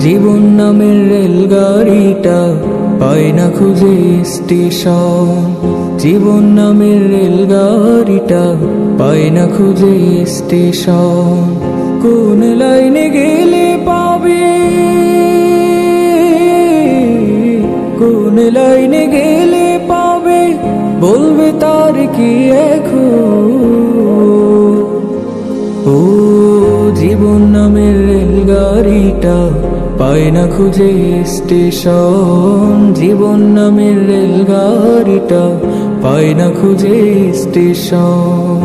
জীবন নামের রেলগাড়িটা পায় না খুঁজে স্টেশন, জীবন নামের রেলগাড়িটা পায় না খুঁজে স্টেশন। কোন লাইনে গেলে পাবে, কোন লাইনে গেলে পাবে, বলবে তার কি এখন? ও জীবন নামের রেলগাড়িটা পায় না খুঁজে স্টেশন, জীবন নামের রেলগাড়িটা পায় না খুঁজে স্টেশন।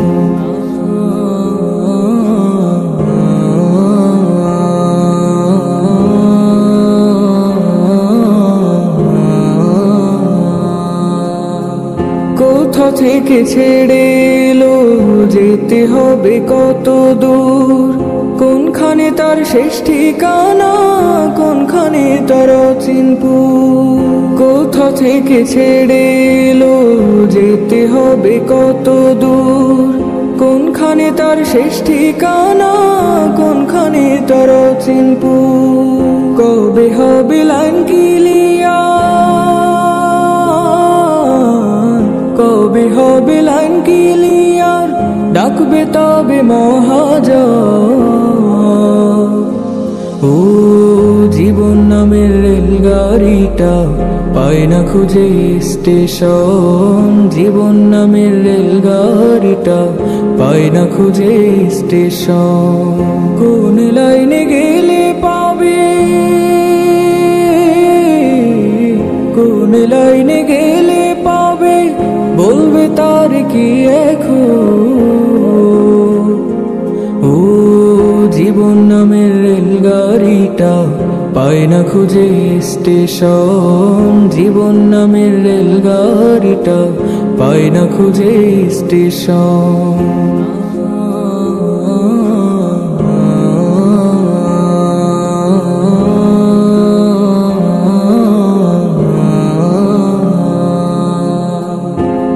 কোথা থেকে ছেড়ে এলো, যেতে হবে কত দূর, কোনখানে তার শেষ ঠিকানা, কোনখানে তার অচিনপুর। কোথা থেকে ছেড়ে এলো, যেতে হবে কত দূর, কোনখানে তার শেষ ঠিকানা, কোনখানে তার অচিনপুর। কবে হবে লাইন ক্লিয়ার, কবে হবে লাইন ক্লিয়ার, ডাকবে তবে মহাজন। ও জীবন নামের রেলগাড়িটা পায় না খুঁজে স্টেশন, জীবন নামের রেলগাড়িটা পায় না খুঁজে স্টেশন। কোন লাইনে গেলে পাবে, কোন লাইনে গেলে পাবে, বলবে তার কি এখন? ও জীবন নামের রেলগাড়িটা পায় না খুঁজে স্টেশন, জীবন নামের রেলগাড়িটা পায় না খুঁজে স্টেশন।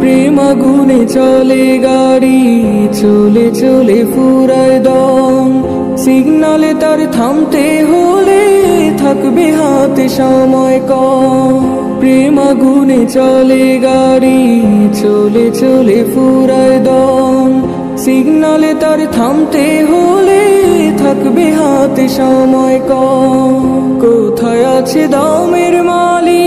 প্রেম আগুনে চলে গাড়ি, চলে চলে ফুরায় দম, সিগনালে তার থামতে হলে থাকবে হাতে সময় কম। প্রেম আগুনে চলে গাড়ি, চলে চলে ফুরায় দম, সিগনালে তার থামতে হলে থাকবে হাতে সময় কম। কোথায় আছে দমের মালিক,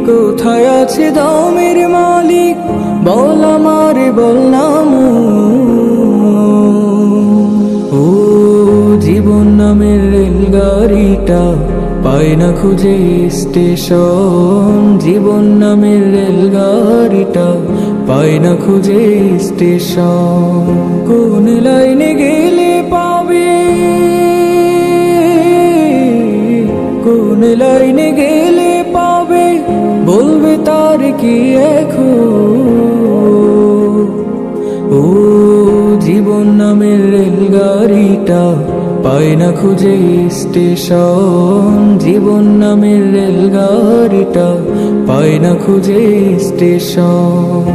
কোথায় আছে দমের মালিক, বল আমারে বল নাম। ও জীবন নামের রেলগাড়িটা পায় না খুঁজে স্টেশন, জীবন নামের রেলগাড়িটা পায় না খুঁজে স্টেশন। কোন লাইনে গেলে পাবে, কোন লাইনে গেলে পাবে, বলবে তার কি এখন? ও জীবন নামের রেলগাড়িটা পায় না খুঁজে স্টেশন, জীবন নামের রেলগাড়িটা পায় না খুঁজে স্টেশন।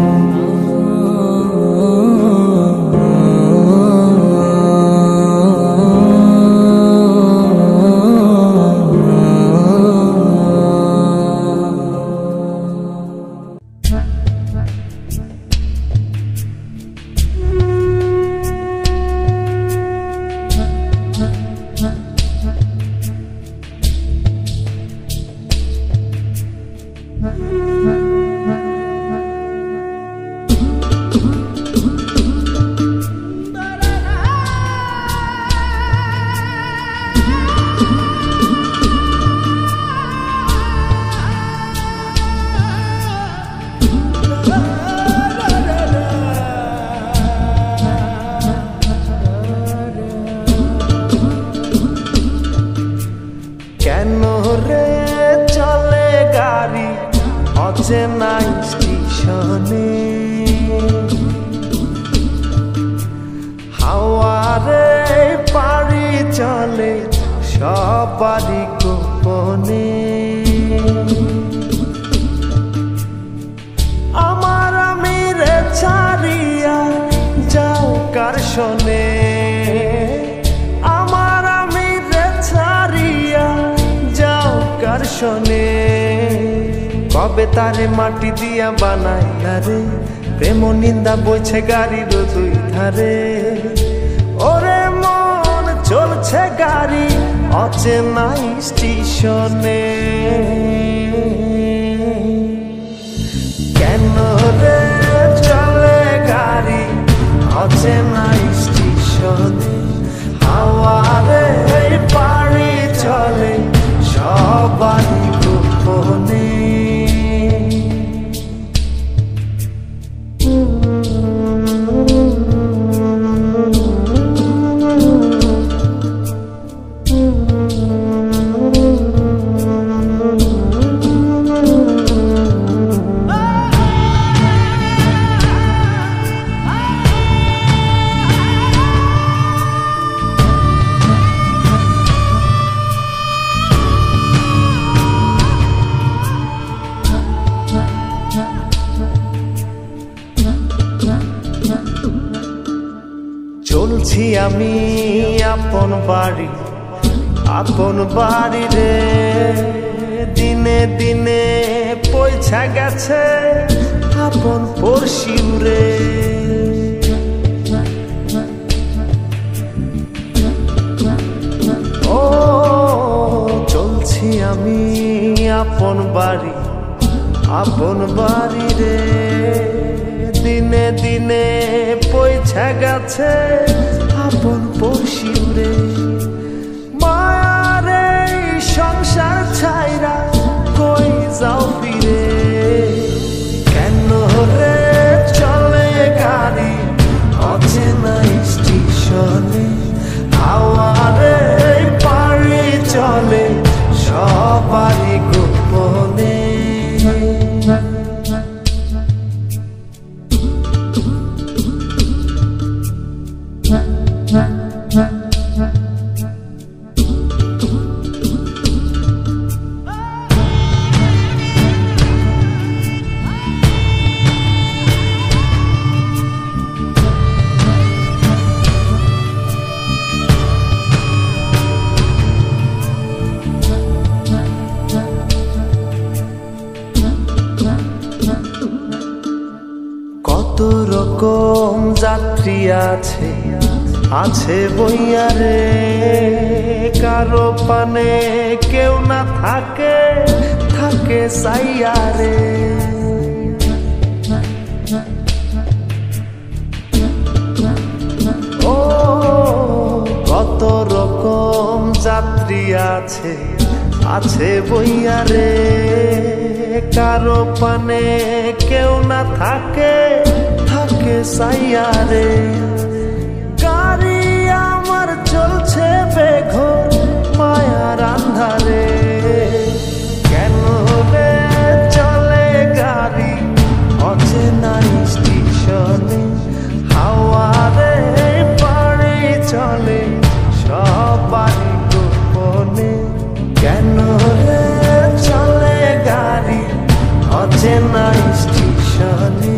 হাওয়ারে পাড়ি চলে সবারই গোপনে। আমার আমিরে ছাড়িয়া যাও কার শোনে, আমার আমিরে ছাড়িয়া যাও কার শোনে। কবে তারে মাটি দিয়া বানাইলা রে, প্রেম নিন্দা বইছে গাড়ির দুই ধারে। ওরে মন চলছে গাড়ি অচেনা স্টেশনে, কেন রে চলে গাড়ি অচেনা স্টেশনে। হাওয়ারে পাড়ি চলে সবারই গোপনে। চলছি আমি আপন বাড়ি রে, দিনে দিনে পয়সা গেছে আপন পড়শিউ রে। ও চলছি আমি আপন বাড়ি রে, দিনে দিনে পয়সা গেছে আপন পড়শিউ রে। মায়ারে সংসার ছাইরা কই যাও ফিরে, কেন রে চলে গাড়ি অচেনা স্টেশনে। হাওয়ারে পাড়ি চলে সবারই গোপনে। কত রকম যাত্রী আছে বইয়া রে, কারো পানে কেউ না থাকে সাইয়া রে। ও কত রকম যাত্রী আছে বইয়া রে, কারো পানে কেউ না থাকে সাইয়া রে। গাড়ি আমার চলছে বেঘোর মায়ার আন্ধারে, কেন রে চলে গাড়ি অচেনা স্টেশনে। হাওয়ারে পাড়ি চলে সবারই গোপনে, কেন রে চলে গাড়ি অচেনা স্টেশনে।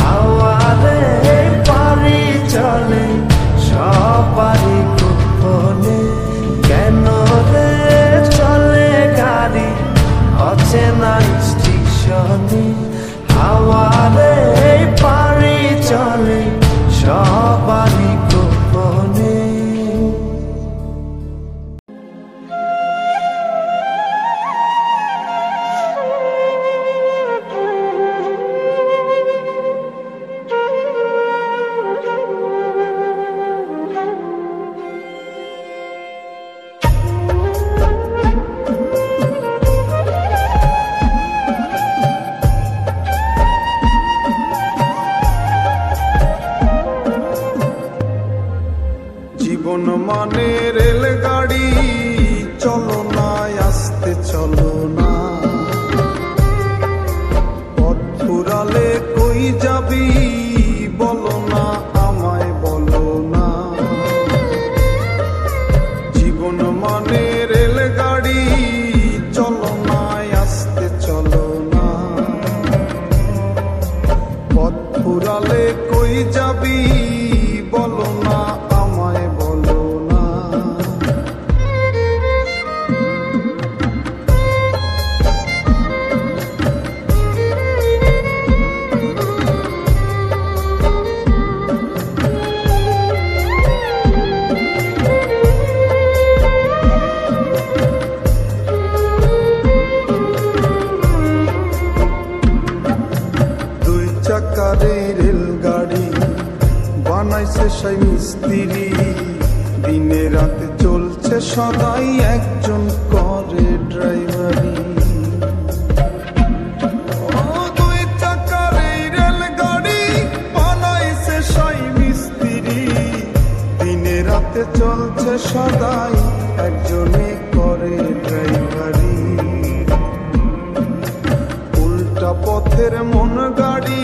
হাওয়ারে পাড়ি চলে সবারই গোপনে, কেন রে চলে গাড়ি অচেনা স্টেশনে। হাওয়ারে পাড়ি চলে সবারই গোপনে। জীবন মানে রেলগাড়ি, চলো না আস্তে চলো না, পথ ফুরালে কই যাবি বলো না আমায় বলো না। পেশায় মিস্ত্রি, দিনে রাতে চলছে সদাই, একজন করে ড্রাইভারি। দুই চাকার এই রেলগাড়ি বানাইছে সাই মিস্ত্রি, দিনে রাতে চলছে সদাই, একজনে করে ড্রাইভারি। উল্টা পথের মন গাড়ি,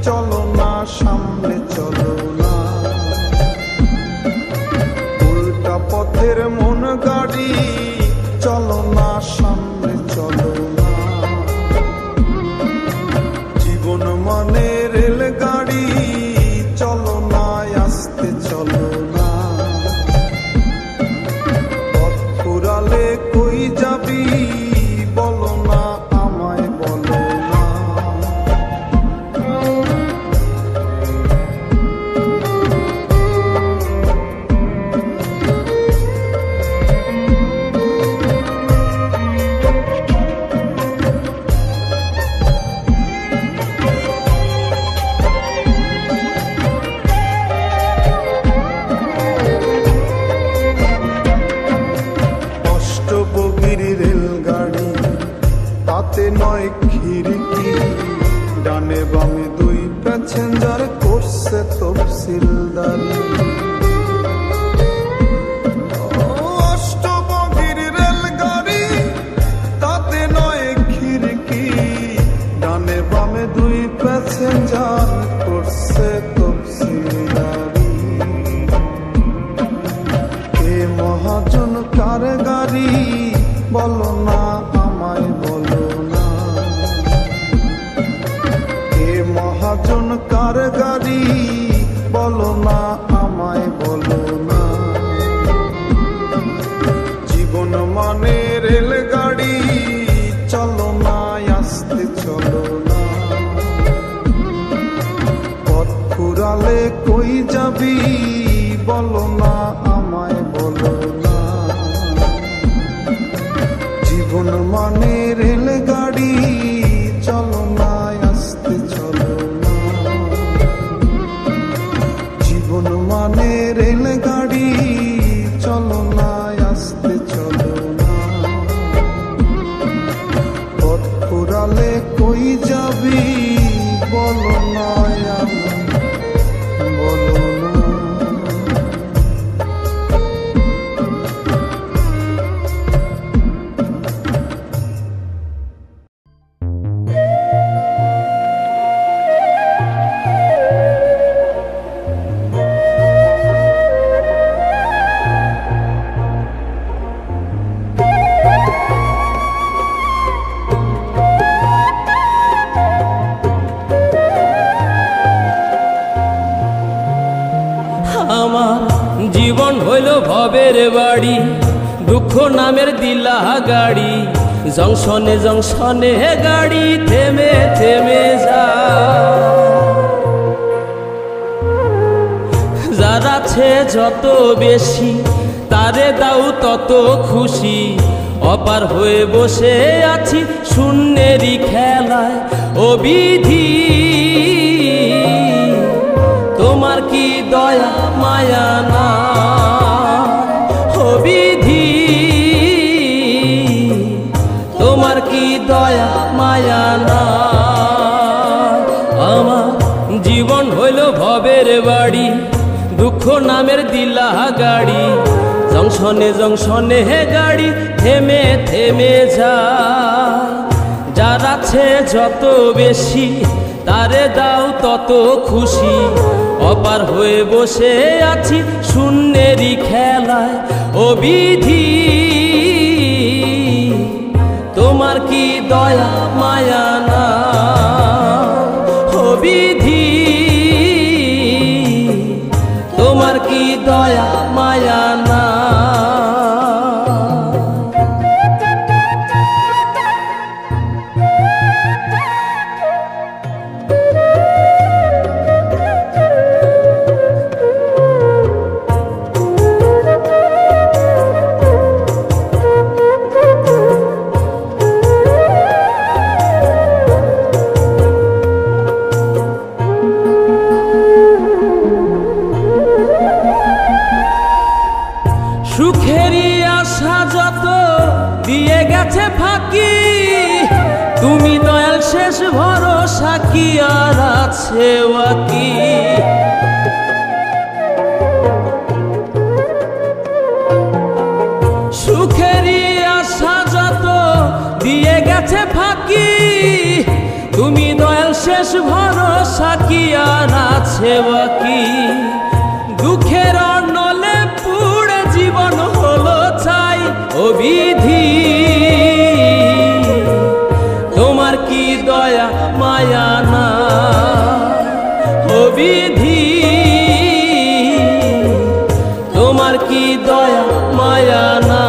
চলো না সামনে চলো না। উল্টা পথের মন গাড়ি, চলো না সামনে চলো না। জীবন মানে রেলগাড়ি, চলো না আস্তে চলো না। পথ ফুরালে কই যাবি, বলো না আমায় বলো না। অষ্টবগির রেলগাড়ি, তাতে নয় খিড়কি, ডানে বামে দুই প্যাসেঞ্জার, করছে তফসিলদারি। অষ্টবগির রেলগাড়ি, তাতে নয় খিড়কি, ডানে বামে দুই প্যাসেঞ্জার, করছে তফসিলদারি। কে মহাজন কার গাড়ি, বলো না আমায় বলো না। কে মহাজন কার গাড়ি, বলো না আমায় বলো না। জীবন মানে রেলগাড়ি, চলো না আস্তে চলো না। পথ ফুরালে কই যাবি, বলো না আমায় বলো না। জীবন মানে রেলগাড়ি, চলো না আস্তে চলো না। জীবন মানে রেলগাড়ি, চলো না আস্তে চলো না। পথ ফুরালে কই যাবি, বলো না আমায় বলো না। আমার জীবন হইল ভবের বাড়ি, দুঃখ নামের দিলা গাড়ি, জংশনে জংশনে গাড়ি থেমে থেমে যায়। যার আছে যত বেশি, তারে দাও তত খুশি, অপার হয়ে বসে আছি শূন্যেরই খেলায়। ও বিধি, তোমার কি দয়া মায়া না। ও বিধি, তোমার কি দয়া মায়া না। আমার জীবন হইল ভবের বাড়ি, দুঃখ নামের দিলা গাড়ি, জংশনে জংশনে গাড়ি থেমে থেমে যায়। যার আছে যত বেশি, তারে দাও তত খুশি, অপার হয়ে বসে আছি শূন্যেরই খেলায়। ও বিধি, তোমার কি দয়া মায়া না। ও বিধি, তোমার কি দয়া মায়া না। সুখেরই আশা যত দিয়ে গেছে ফাঁকি, তুমি দয়াল শেষ ভরসা কি আর আছে বাকি। সুখেরই আশা যত দিয়ে গেছে ফাঁকি, তুমি দয়াল শেষ ভরসা কি আর আছে বাকি। দুঃখের অনলে পুড়ে জীবন হলো চাই ও বিধি, তোমার কি দয়া মায়া না ও বিধি, তোমার কি দয়া মায়া না।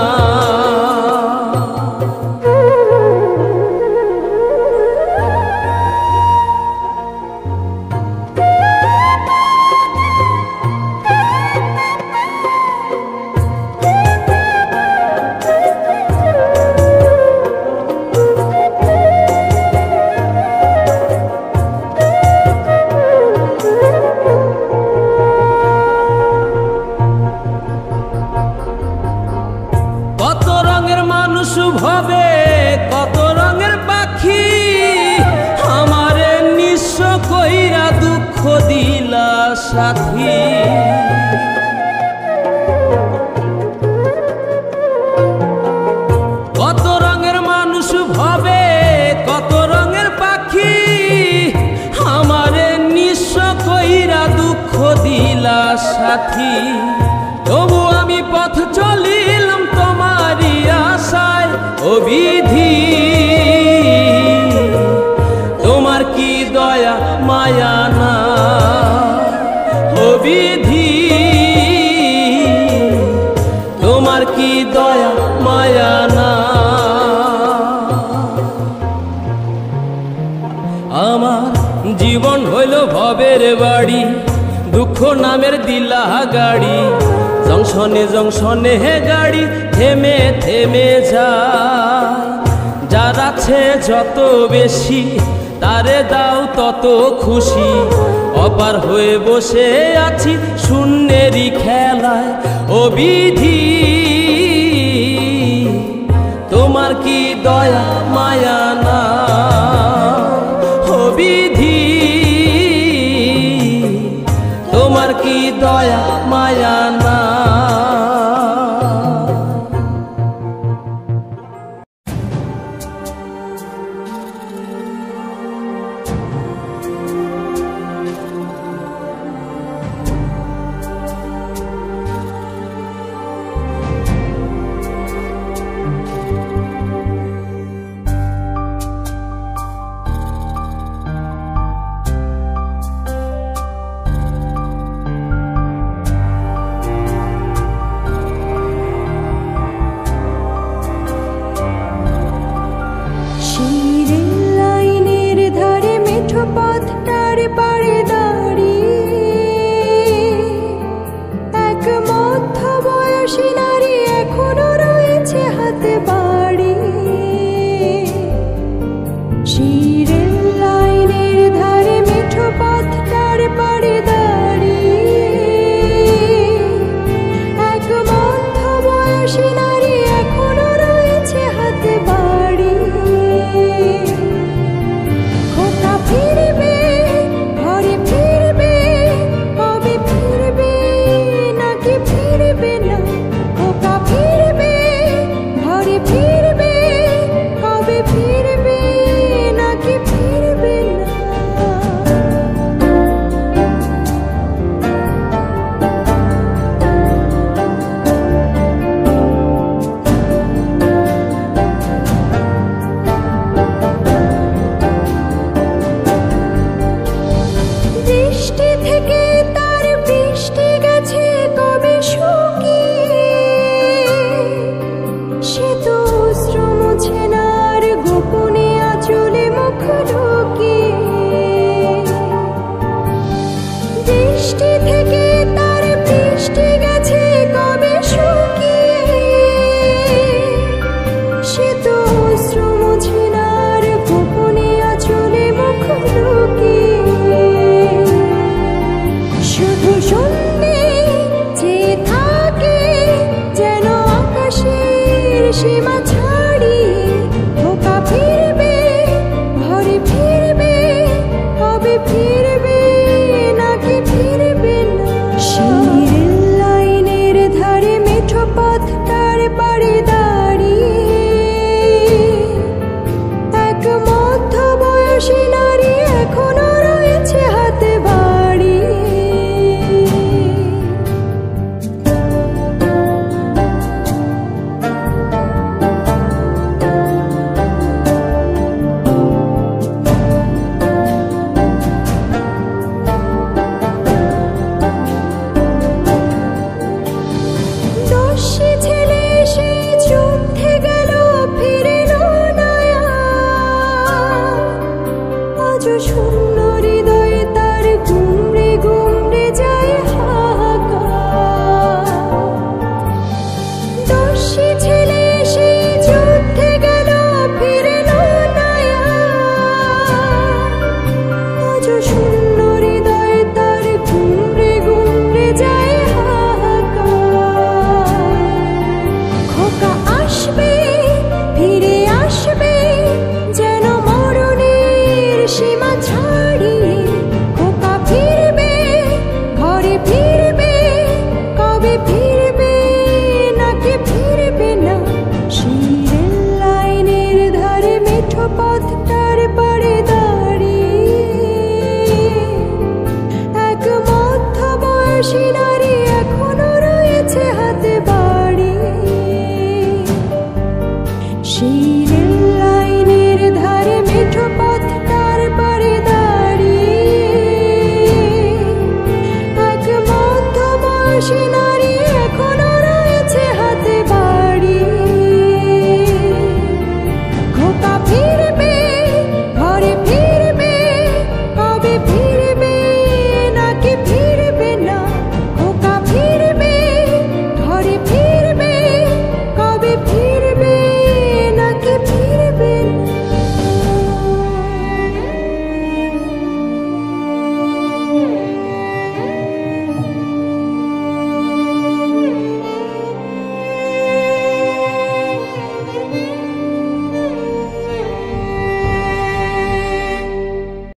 কত রঙের মানুষ ভবে কত রঙের পাখি, আমারে নিঃস্ব কইরা দুঃখ দিলা সাথী। কত রঙের মানুষ ভবে কত রঙের পাখি, আমারে নিঃস্ব কইরা দুঃখ দিলা সাথী। তবু আমি পথ চলিলাম তোমারই আশায় ও বিধি, তোমার কি দয়া মায়া না ও বিধি, তোমার কি দয়া মায়া না। আমার জীবন হইল ভবের বাড়ি, দুঃখ নামের দিলা গাড়ি, জংশনে জংশনে হে গাড়ি থেমে থেমে যায়। যার আছে যত বেশি তারে দাও তত খুশি, অপার হয়ে বসে আছি শূন্যেরই খেলায় ও বিধি, তোমার কি দয়া মায়া না ও বিধি, তোমার কি দয়া মায়া না। পথটার পাড়ে দাঁড়িয়ে এক মধ্য